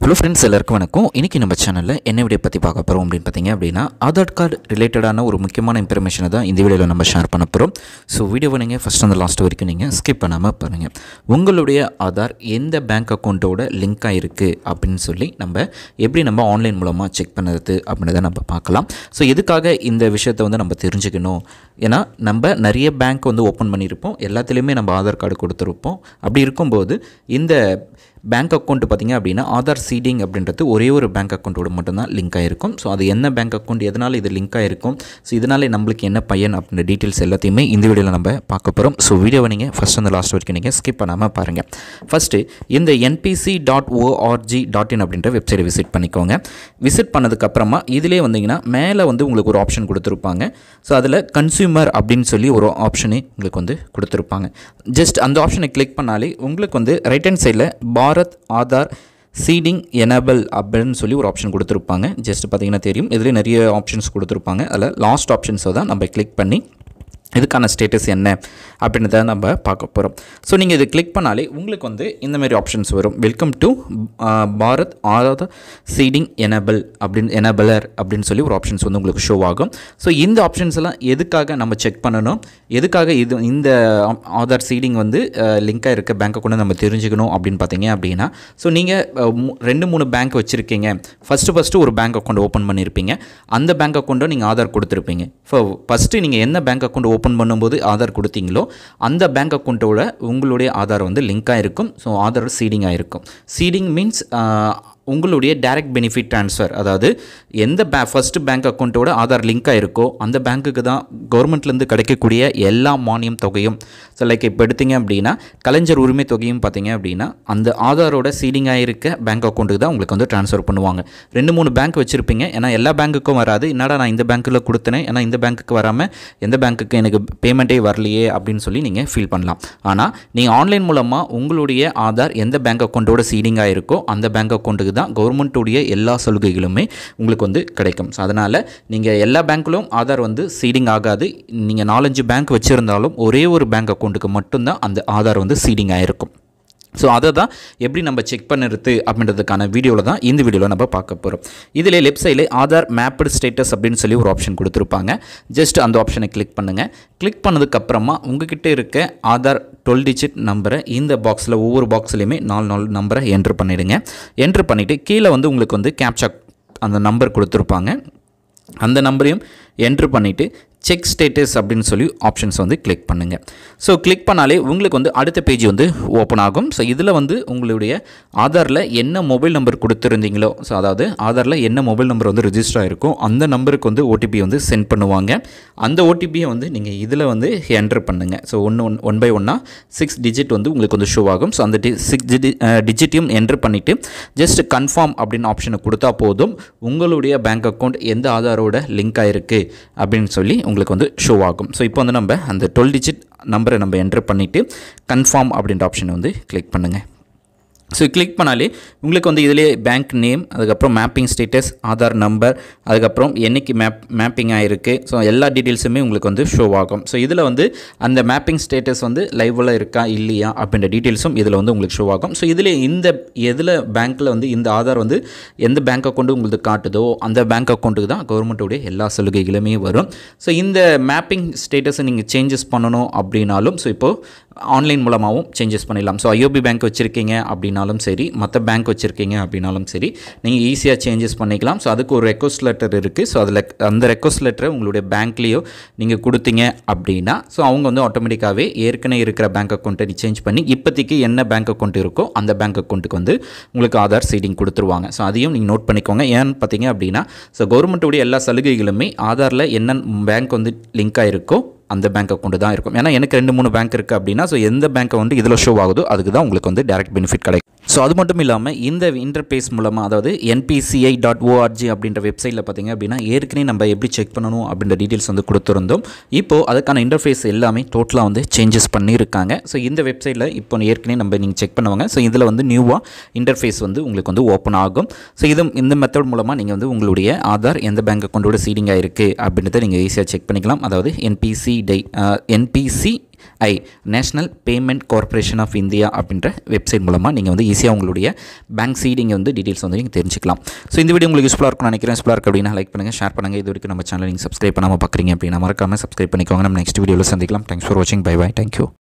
Hello friends, எல்லாருக்கும் வணக்கம். இன்றைக்கி நம்ம சேனலில் என்ன வீடியோ பற்றி பார்க்க போகிறோம் அப்படின்னு பார்த்தீங்க அப்படின்னா, ஆதார் கார்டு ரிலேட்டடான ஒரு முக்கியமான இன்ஃபர்மேஷனை தான் இந்த வீடியோவில் நம்ம ஷேர் பண்ண போகிறோம். ஸோ வீடியோவை நீங்கள் ஃபஸ்ட் அந்த லாஸ்ட் வரைக்கும் நீங்கள் ஸ்கிப் பண்ணாமல் பாருங்கள். உங்களுடைய ஆதார் எந்த பேங்க் அக்கௌண்ட்டோட லிங்க் ஆகிருக்கு அப்படின்னு சொல்லி எப்படி நம்ம ஆன்லைன் மூலமாக செக் பண்ணுறது அப்படின்றத நம்ம பார்க்கலாம். ஸோ எதுக்காக இந்த விஷயத்தை நம்ம தெரிஞ்சுக்கணும்? ஏன்னா நம்ம நிறைய பேங்க் ஓப்பன் பண்ணியிருப்போம், எல்லாத்துலேயுமே நம்ம ஆதார் கார்டு கொடுத்துருப்போம். அப்படி இருக்கும்போது இந்த பேங்க் அக்கௌண்ட் பார்த்திங்க அப்படின்னா ஆதார் சீடிங் அப்படின்றது ஒரே ஒரு பேங்க் அக்கௌண்ட்டோட மட்டும்தான் லிங்க் ஆகிருக்கும். ஸோ அது என்ன பேங்க் அக்கௌண்ட், எதனால் இது லிங்க் ஆகிருக்கும், ஸோ இதனால் நம்மளுக்கு என்ன பயன் அப்படின்ற டீட்டெயில்ஸ் எல்லாத்தையுமே இந்த வீடியோவில் நம்ம பார்க்க போகிறோம். ஸோ வீடியோவை நீங்கள் ஃபஸ்ட் அந்த லாஸ்ட் வரைக்கும் நீங்கள் ஸ்கிப் பண்ணாமல் பாருங்கள். ஃபஸ்ட்டு இந்த npc.org.in அப்படின்ற வெப்சைட்டை விசிட் பண்ணிக்கோங்க. விசிட் பண்ணதுக்கப்புறமா இதிலே வந்தீங்கன்னா மேலே உங்களுக்கு ஒரு ஆப்ஷன் கொடுத்துருப்பாங்க. ஸோ அதில் கன்சியூமர் அப்படின்னு சொல்லி ஒரு ஆப்ஷனே உங்களுக்கு கொடுத்துருப்பாங்க. ஜஸ்ட் அந்த ஆப்ஷனை கிளிக் பண்ணாலே உங்களுக்கு ரைட் ஹேண்ட் சைடில் பாரத் ஆதார் சீடிங் எனேபிள் அப்படின்னு சொல்லி ஒரு ஆப்ஷன் கொடுத்துருப்பாங்க. ஜஸ்ட் பார்த்தீங்கன்னா தெரியும், இதில் நிறைய ஆப்ஷன்ஸ் கொடுத்துருப்பாங்க. அதில் லாஸ்ட் ஆப்ஷன்ஸை தான் நம்ம கிளிக் பண்ணி இதுக்கான ஸ்டேட்டஸ் என்ன அப்படின்றத நம்ம பார்க்க போகிறோம். ஸோ நீங்கள் இது கிளிக் பண்ணாலே உங்களுக்கு இந்தமாரி ஆப்ஷன்ஸ் வரும். Welcome to Bharat Aadhaar seeding enabler அப்படின்னு சொல்லி ஒரு ஆப்ஷன்ஸ் உங்களுக்கு ஷோ ஆகும். ஸோ இந்த ஆப்ஷன்ஸ் எல்லாம் எதுக்காக நம்ம செக் பண்ணணும், எதுக்காக இந்த ஆதார் சீடிங் லிங்காக இருக்க பேங்க் அக்கௌண்ட்டை நம்ம தெரிஞ்சுக்கணும் அப்படின்னு பார்த்தீங்க அப்படின்னா, ஸோ நீங்கள் 2-3 பேங்க் வச்சுருக்கீங்க. ஃபஸ்ட்டு ஒரு பேங்க் அக்கௌண்ட் ஓப்பன் பண்ணியிருப்பீங்க. அந்த பேங்க் அக்கௌண்ட்டை நீங்கள் ஆதார் கொடுத்துருப்பீங்க. ஃபஸ்ட்டு நீங்கள் என்ன பேங்க் அக்கௌண்ட் ஓப்பன் பண்ணும்போது ஆதார் கொடுத்தீங்களோ அந்த பேங்க் அக்கௌண்ட்டோட உங்களுடைய ஆதார் லிங்காக இருக்கும். ஸோ ஆதார் சீடிங் ஆகிருக்கும். சீடிங் மீன்ஸ் உங்களுடைய டைரக்ட் பெனிஃபிட் ட்ரான்ஸ்ஃபர், அதாவது எந்த ஃபஸ்ட்டு பேங்க் அக்கௌண்ட்டோட ஆதார் லிங்காக இருக்கோ அந்த பேங்க்குக்கு தான் கவர்மெண்ட்லேருந்து கிடைக்கக்கூடிய எல்லா மானியம் தொகையும். ஸோ லைக் இப்போ எடுத்திங்க அப்படின்னா கலைஞர் உரிமை தொகையும் பார்த்தீங்க அப்படின்னா அந்த ஆதாரோட சீடிங்காக இருக்க பேங்க் அக்கௌண்ட்டுக்கு தான் உங்களுக்கு ட்ரான்ஸ்ஃபர் பண்ணுவாங்க. 2-3 பேங்க் வச்சுருப்பீங்க. ஏன்னா எல்லா பேங்க்குக்கும் வராது. என்னடா நான் இந்த பேங்க்கில் கொடுத்தனேன், ஏன்னா இந்த பேங்க்குக்கு வராமல் எந்த பேங்க்குக்கு எனக்கு பேமெண்ட்டே வரலையே அப்படின்னு சொல்லி நீங்கள் ஃபீல் பண்ணலாம். ஆனால் நீங்கள் ஆன்லைன் மூலமாக உங்களுடைய ஆதார் எந்த பேங்க் அக்கௌண்ட்டோட சீடிங்காக இருக்கோ அந்த பேங்க் அக்கௌண்ட்டுக்கு தான் கவர்மெண்ட்டுடைய எல்லா சலுகைகளுமே உங்களுக்கு கிடைக்கும். ஸோ அதனால் நீங்கள் எல்லா பேங்க்லையும் ஆதார் சீடிங் ஆகாது. நீங்கள் 4-5 பேங்க் வச்சுருந்தாலும் ஒரே ஒரு பேங்க் அக்கௌண்ட்டுக்கு மட்டும்தான் அந்த ஆதார் சீடிங் ஆகிருக்கும். ஸோ அதை தான் எப்படி நம்ம செக் பண்ணுறது அப்படின்றதுக்கான வீடியோவில் தான் இந்த வீடியோவில் நம்ம பார்க்க போகிறோம். இதில் லெஃப்ட் சைடில் ஆதார் மேப்டு ஸ்டேட்டஸ் அப்படின்னு சொல்லி ஒரு ஆப்ஷன் கொடுத்துருப்பாங்க. ஜஸ்ட் அந்த ஆப்ஷனை கிளிக் பண்ணுங்கள். கிளிக் பண்ணதுக்கப்புறமா உங்ககிட்ட இருக்க ஆதார் 12 டிஜிட் நம்பரை இந்த பாக்ஸில் ஒவ்வொரு பாக்ஸ்லையுமே 4 நம்பரை என்ட்ரு பண்ணிவிடுங்க. என்ட்ரு பண்ணிவிட்டு கீழே உங்களுக்கு கேப்சா அந்த நம்பர் கொடுத்துருப்பாங்க. அந்த நம்பரையும் என்ட்ரு பண்ணிவிட்டு செக் ஸ்டேட்டஸ் அப்படின்னு சொல்லி ஆப்ஷன்ஸ் கிளிக் பண்ணுங்கள். ஸோ கிளிக் பண்ணாலே உங்களுக்கு அடுத்த பேஜ் ஓப்பன் ஆகும். ஸோ இதில் உங்களுடைய ஆதாரில் என்ன மொபைல் நம்பர் கொடுத்துருந்தீங்களோ, ஸோ அதாவது ஆதாரில் என்ன மொபைல் நம்பர் ரிஜிஸ்டர் ஆகிருக்கும் அந்த நம்பருக்கு ஓடிபி சென்ட் பண்ணுவாங்க. அந்த ஓடிபியை நீங்கள் இதில் என்ட்ரு பண்ணுங்கள். ஸோ 1 by 1 6 டிஜிட் உங்களுக்கு ஷோ ஆகும். ஸோ அந்த 6 டிஜிட்டையும் என்ட்ரு பண்ணிவிட்டு ஜஸ்ட் கன்ஃபார்ம் அப்படின்னு ஆப்ஷனை கொடுத்தா போதும். உங்களுடைய பேங்க் அக்கௌண்ட் எந்த ஆதாரோட லிங்க் ஆகிருக்கு அப்படின்னு சொல்லி உங்களுக்கு ஷோ ஆகும். ஸோ இப்போ நம்ம அந்த 12 டிஜிட் நம்பரை நம்ம என்ட்ரு பண்ணிவிட்டு கன்ஃபார்ம் அப்படின்ற ஆப்ஷனை கிளிக் பண்ணுங்கள். ஸோ கிளிக் பண்ணாலே உங்களுக்கு இதிலே பேங்க் நேம், அதுக்கப்புறம் மேப்பிங் ஸ்டேட்டஸ், ஆதார் நம்பர், அதுக்கப்புறம் என்றைக்கு மேப்பிங் ஆகிருக்கு, ஸோ எல்லா டீட்டெயில்ஸுமே உங்களுக்கு ஷோ ஆகும். ஸோ இதில் அந்த மேப்பிங் ஸ்டேட்டஸ் லைவில் இருக்கா இல்லையா அப்படின்ற டீட்டெயில்ஸும் இதில் உங்களுக்கு ஷோ ஆகும். ஸோ இதில் எதில் பேங்க்கில் இந்த ஆதார் எந்த பேங்க் அக்கௌண்ட்டு உங்களுக்கு காட்டுதோ அந்த பேங்க் அக்கௌண்ட்டுக்கு தான் கவர்மெண்ட்டுடைய எல்லா சலுகைகளுமே வரும். ஸோ இந்த மேப்பிங் ஸ்டேட்டஸை நீங்கள் சேஞ்சஸ் பண்ணணும் அப்படின்னாலும் ஸோ இப்போது ஆன்லைன் மூலமாகவும் சேஞ்சஸ் பண்ணிடலாம். ஸோ ஐஓபி பேங்க் வச்சுருக்கீங்க அப்படின்னாலும் சரி, மற்ற பேங்க் வச்சுருக்கீங்க அப்படின்னாலும் சரி, நீங்கள் ஈஸியாக சேஞ்சஸ் பண்ணிக்கலாம். ஸோ அதுக்கு ஒரு ரெக்வஸ்ட் லெட்டர் இருக்குது. ஸோ அதில் அந்த ரெக்வஸ்ட் லெட்டரை உங்களுடைய பேங்க்லேயோ நீங்கள் கொடுத்தீங்க அப்படின்னா ஸோ அவங்க ஆட்டோமேட்டிக்காகவே ஏற்கனவே இருக்கிற பேங்க் அக்கௌண்ட்டை சேஞ்ச் பண்ணி இப்போதைக்கு என்ன பேங்க் அக்கௌண்ட் இருக்கோ அந்த பேங்க் அக்கௌண்ட்டுக்கு உங்களுக்கு ஆதார் சீடிங் கொடுத்துருவாங்க. ஸோ அதையும் நீங்கள் நோட் பண்ணிக்கோங்க. ஏன்னு பார்த்தீங்க அப்படின்னா ஸோ கவர்மெண்ட்டுடைய எல்லா சலுகைகளுமே ஆதாரில் என்ன பேங்க் லிங்க் ஆகிருக்கோ அந்த பேங்க் அக்கௌண்ட் தான் இருக்கும். ஏன்னா எனக்கு 2-3 பேங்க் இருக்குது அப்படின்னா ஸோ எந்த பேங்க்கை இதில் ஷோ ஆகுதோ அதுக்கு தான் உங்களுக்கு டைரக்ட் பெனிஃபிட் கிடைக்கும். ஸோ அது மட்டும் இல்லாமல் இந்த இன்டர்பேஸ் மூலமாக, அதாவது npci.org அப்படின்ற வெப்சைட்டில் பார்த்திங்க அப்படின்னா ஏற்கனவே நம்ம எப்படி செக் பண்ணணும் அப்படின்ற டீட்டெயில்ஸ் கொடுத்துருந்தோம். இப்போது அதுக்கான இன்டர்ஃபேஸ் எல்லாமே டோட்டலாக சேஞ்சஸ் பண்ணியிருக்காங்க. ஸோ இந்த வெப்சைட்டில் இப்போ ஏற்கனவே நீங்கள் செக் பண்ணுவாங்க. ஸோ இதில் நியூவாக இன்டர்ஃபேஸ் உங்களுக்கு ஓப்பன் ஆகும். ஸோ இந்த மெத்தட் மூலமாக நீங்கள் உங்களுடைய ஆதார் எந்த பேங்க் அக்கௌண்ட்டோட சீடிங் ஆகிருக்கு அப்படின்றத நீங்கள் ஈஸியாக செக் பண்ணிக்கலாம். அதாவது npc NPCI national payment corporation of India அப்படின்ற வெப்சைட் மூலமாக நீங்கள் வந்து ஈஸியாக உங்களுடைய பேங்க் சீடிங் வந்து டீட்டெயில்ஸ் வந்து நீங்கள் தெரிஞ்சுக்கலாம். ஸோ இந்த வீடியோ உங்களுக்கு யூஸ்ஃபுல்லாக இருக்கும்னு நினைக்கிறேன். யூஸ்ஃபுல்லாக இருக்குது அப்படின்னா லைக் பண்ணுங்கள், ஷேர் பண்ணுங்கள். இது வரைக்கும் நம்ம சேனல் நீங்கள் சப்ஸ்கிரைப் பண்ணாமல் பார்க்குறீங்க அப்படின்னா மறக்காமல் சப்ஸ்கிரைப் பண்ணிக்கோங்க. நம்ம நெக்ஸ்ட் வீடியோவில் சந்திக்கலாம். தேங்க்ஸ் ஃபார் வாட்சிங். Bye bye. தேங்க்யூ.